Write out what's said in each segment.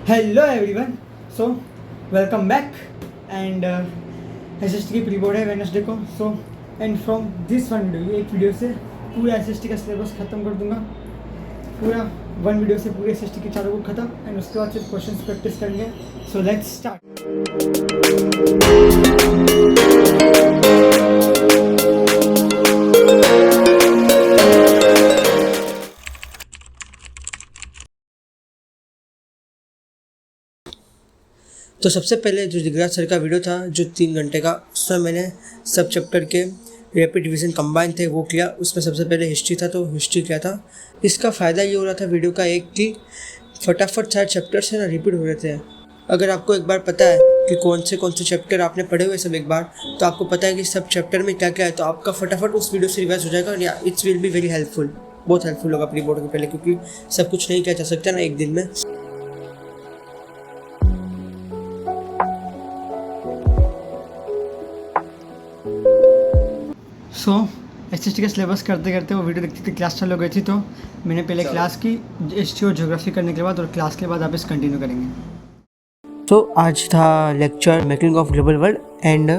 Hello everyone, so welcome back and SST की pre board है Wednesday को। So and from this one video, ये एक video से पूरा एसएसटी का सिलेबस ख़त्म कर दूंगा। पूरा वन वीडियो से पूरे एसएसटी के चारों को ख़त्म एंड उसके बाद सिर्फ क्वेश्चंस प्रैक्टिस करेंगे। सो लेट्स स्टार्ट। तो सबसे पहले जो दिगराज सर का वीडियो था जो 3 घंटे का, उसमें मैंने सब चैप्टर के रैपिड रिवीजन कंबाइन थे वो किया। उसमें सबसे पहले हिस्ट्री था तो हिस्ट्री किया था। इसका फ़ायदा ये हो रहा था वीडियो का एक कि फटाफट सारे चैप्टर्स है ना रिपीट हो रहे थे। अगर आपको एक बार पता है कि कौन से चैप्टर आपने पढ़े हुए सब एक बार, तो आपको पता है कि सब चैप्टर में क्या क्या है, तो आपका फटाफट उस वीडियो से रिवाइज हो जाएगा। या it's will be very helpful, बहुत हेल्पफुल होगा प्री बोर्ड के पहले, क्योंकि सब कुछ नहीं किया जा सकता ना एक दिन में। सो एसएसटी का सिलेबस करते करते वो वीडियो देखते क्लास चालू हो गई थी, तो मैंने पहले क्लास की हिस्ट्री और ज्योग्राफी करने के बाद, और क्लास के बाद आप इस कंटिन्यू करेंगे। तो आज था lecture making of global world and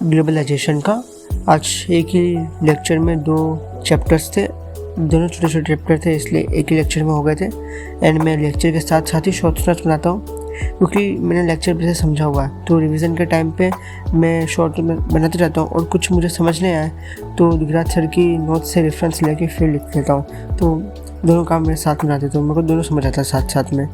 globalisation का। आज एक ही लेक्चर में 2 चैप्टर्स थे, दोनों छोटे छोटे चैप्टर थे, इसलिए एक ही लेक्चर में हो गए थे। एंड मैं लेक्चर के साथ साथ ही शॉर्ट्स नोट्स बनाता हूँ, क्योंकि मैंने लेक्चर पे से समझा हुआ है, तो रिवीजन के टाइम पे मैं शॉर्ट बनाते रहता हूँ। और कुछ मुझे समझ नहीं आया तो दिगराज सर की नोट्स से रेफरेंस लेके फिर लिख लेता हूँ। तो दोनों काम मेरे साथ में आते, तो मेरे को दोनों समझ आता है साथ साथ में।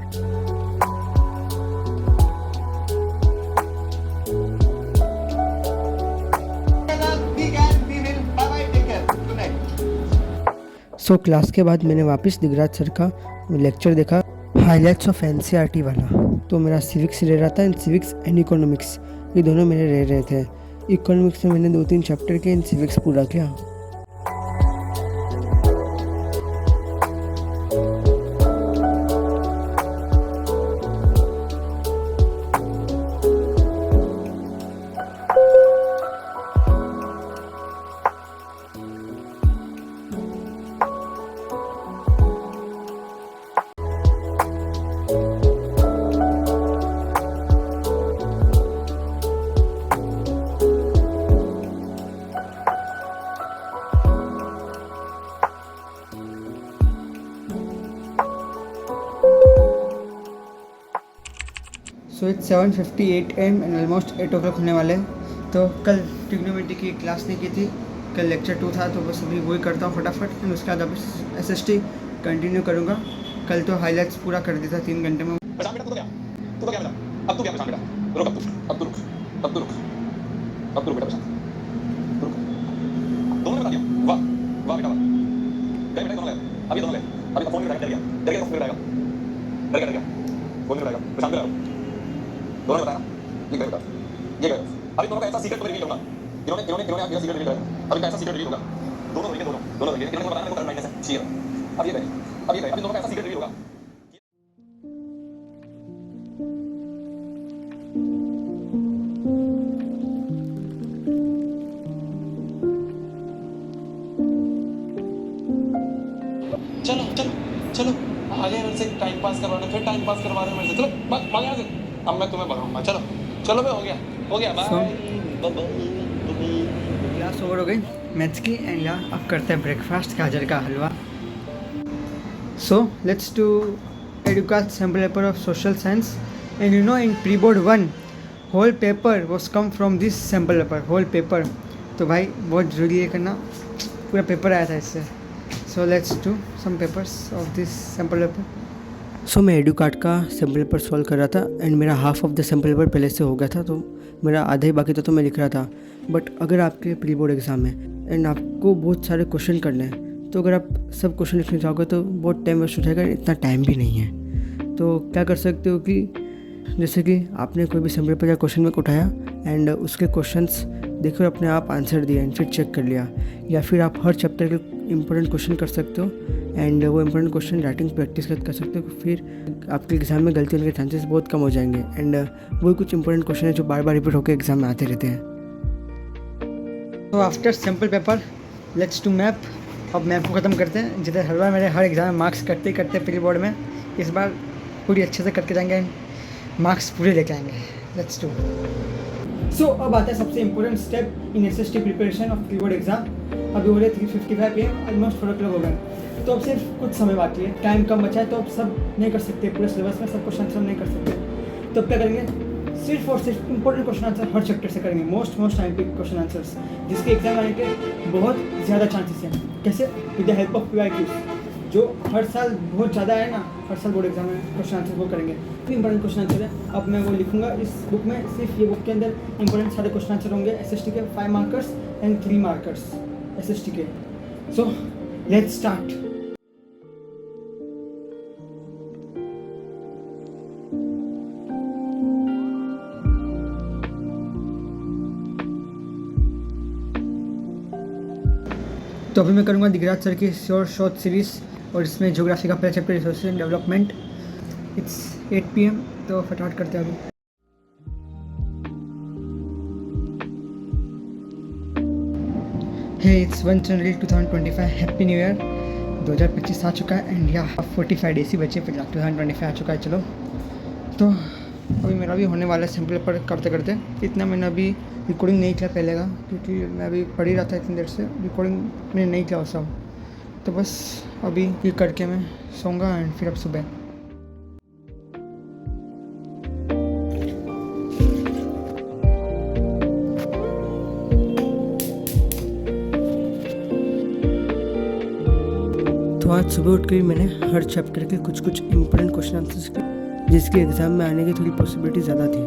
सो क्लास के बाद मैंने वापस दिगराज सर का लेक्चर देखा, हाईलाइट्स ऑफ एनसीईआरटी वाला। तो मेरा सिविक्स रह रहा था, एंड सिविक्स एंड इकोनॉमिक्स ये दोनों मेरे रह रहे थे। इकोनॉमिक्स में मैंने 2-3 चैप्टर के, इन सिविक्स पूरा किया। So it's 7:58 AM and almost 8 o'clock होने वाले हैं। तो कल ट्रिग्नोमेट्री की क्लास नहीं की थी, कल लेक्चर 2 था, तो बस अभी वही करता हूँ फटाफट, एंड उसके बाद अब एसएसटी कंटिन्यू करूँगा। कल तो हाईलाइट्स पूरा कर दिया था 3 घंटे में। दोनों ने बताया ये गलत ये गलत। अभी दोनों का ऐसा सीक्रेट तो रिवील होगा, इन्होंने आप सीक्रेट रिवील होगा। अभी का ऐसा सीक्रेट रिवील होगा, दोनों देंगे इन्होंने बताया ना माइनस है सी है। अब ये करें अभी दोनों का ऐसा सीक्रेट रिवील होगा। चलो चलो चलो आगे मेरे से टाइम पास करवाने, फिर टाइम पास करवा रहे मेरे से। चलो भाग यहाँ से, अब मैं तुम्हें भगाऊंगा। चलो चलो भाई, हो गया बाय। क्लास ओवर हो गई मैथ्स की, एंड यहाँ अब करते हैं ब्रेकफास्ट, गाजर का हलवा। So let's do Educart sample paper of social science, and you know in pre board 1 whole paper was come from this sample paper, whole paper. तो भाई बहुत ज़रूरी है करना, पूरा पेपर आया था इससे। So let's do some papers of this sample paper. So मैं एडुकाट का सैम्पल पेपर सॉल्व कर रहा था, एंड मेरा half of the sample paper पहले से हो गया था, तो मेरा आधा ही बाकी था, तो मैं लिख रहा था। बट अगर आपके प्री बोर्ड एग्ज़ाम है एंड आपको बहुत सारे क्वेश्चन करने हैं, तो अगर आप सब क्वेश्चन लिखने जाओगे तो बहुत टाइम वेस्ट हो जाएगा, इतना टाइम भी नहीं है। तो क्या कर सकते हो कि जैसे कि आपने कोई भी सैम्पल पेपर या क्वेश्चन में उठाया एंड उसके क्वेश्चंस देखो अपने आप आंसर दिया एंड फिर चेक कर लिया, या फिर आप हर चैप्टर के इंपॉर्टेंट क्वेश्चन कर सकते हो एंड वो इंपॉर्टेंट क्वेश्चन राइटिंग प्रैक्टिस कर सकते हो। फिर आपके एग्ज़ाम में गलती होने के चांसेस बहुत कम हो जाएंगे, एंड वही कुछ इंपॉर्टेंट क्वेश्चन है जो बार बार रिपीट होकर एग्ज़ाम में आते रहते हैं। तो after sample paper let's to map. अब मैप को ख़त्म करते हैं। जितने हर बार मेरे हर एग्ज़ाम में मार्क्स कटते ही कटते प्री बोर्ड में, इस बार पूरी अच्छे से करके जाएंगे। मार्क्स पूरे लेके आएंगे। Let's do. सो अब आता है सबसे important step in SST preparation of pre board exam. अभी हो रहे 3:55 PM, ऑलमोस्ट 4 o'clock हो गए, तो अब सिर्फ कुछ समय बाकी है, टाइम कम बचा है, तो अब सब नहीं कर सकते, पूरे सिलेबस में सब क्वेश्चन आंसर नहीं कर सकते। तो अब क्या करेंगे, सिर्फ और सिर्फ इंपॉर्टेंट क्वेश्चन आंसर हर चैप्टर से करेंगे, मोस्ट टाइम पे क्वेश्चन आंसर्स, जिसके एग्जाम आने के बहुत ज़्यादा चांसेस हैं। कैसे? With the help of PYQs, जो हर साल बहुत ज़्यादा है ना, हर साल बोर्ड एग्जाम में क्वेश्चन आंसर वो करेंगे। इंपॉर्टेंट क्वेश्चन आंसर है, अब मैं वो लिखूंगा इस बुक में। सिर्फ ये बुक के अंदर इंपॉर्टेंट सारे क्वेश्चन आंसर होंगे SST के, 5 मार्कर्स एंड 3 मार्कर्स SST के। So let's start. तो अभी मैं करूँगा दिगराज सर की शॉर्ट सीरीज़, और इसमें ज्योग्राफी का पहला chapter resource and development. It's 8 PM, तो फटाफट करते हैं अभी। Hey it's 1 January 2025, happy new year. 2025 आ चुका है एंड या 45 डेज ही बचे, फिर 2025 आ चुका है। चलो, तो अभी मेरा भी होने वाला है सैम्पल पर करते करते। इतना मैंने अभी रिकॉर्डिंग नहीं किया पहले का, क्योंकि मैं अभी पढ़ ही रहा था इतनी देर से, रिकॉर्डिंग मैंने नहीं किया वो सब। तो बस अभी ये करके मैं सोऊंगा एंड फिर अब सुबह। तो आज सुबह उठ कर मैंने हर चैप्टर के कुछ कुछ इम्पोर्टेंट क्वेश्चन आंसर्स किए, जिसके एग्ज़ाम में आने की थोड़ी पॉसिबिलिटी ज़्यादा थी।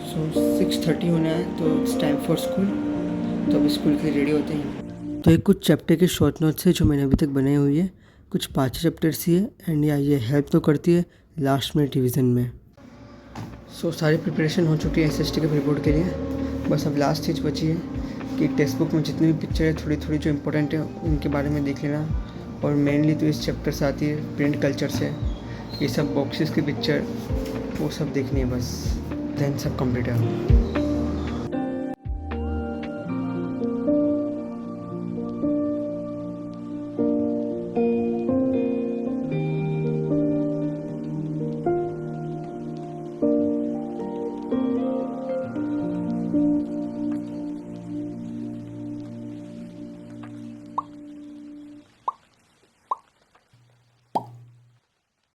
सो 6:30 होना है, तो इट्स टाइम फॉर स्कूल। तो अभी स्कूल के लिए रेडी होते हैं। तो एक कुछ चैप्टर के शॉर्ट नोट्स है जो मैंने अभी तक बनाई हुई है, कुछ 5 चैप्टर्स ही है एंड या ये हेल्प तो करती है लास्ट में रिवीजन में। सो सारी प्रिपरेशन हो चुकी है SST के प्री बोर्ड के लिए, बस अब लास्ट चीज़ बची है कि टेक्स्ट बुक में जितनी भी पिक्चर है थोड़ी थोड़ी जो इंपॉर्टेंट है उनके बारे में देख लेना, और मेनली तो इस चैप्टर से आती है प्रिंट कल्चर से, ये सब बॉक्सेस की पिक्चर वो सब देखनी है बस, देन सब कंप्लीट है।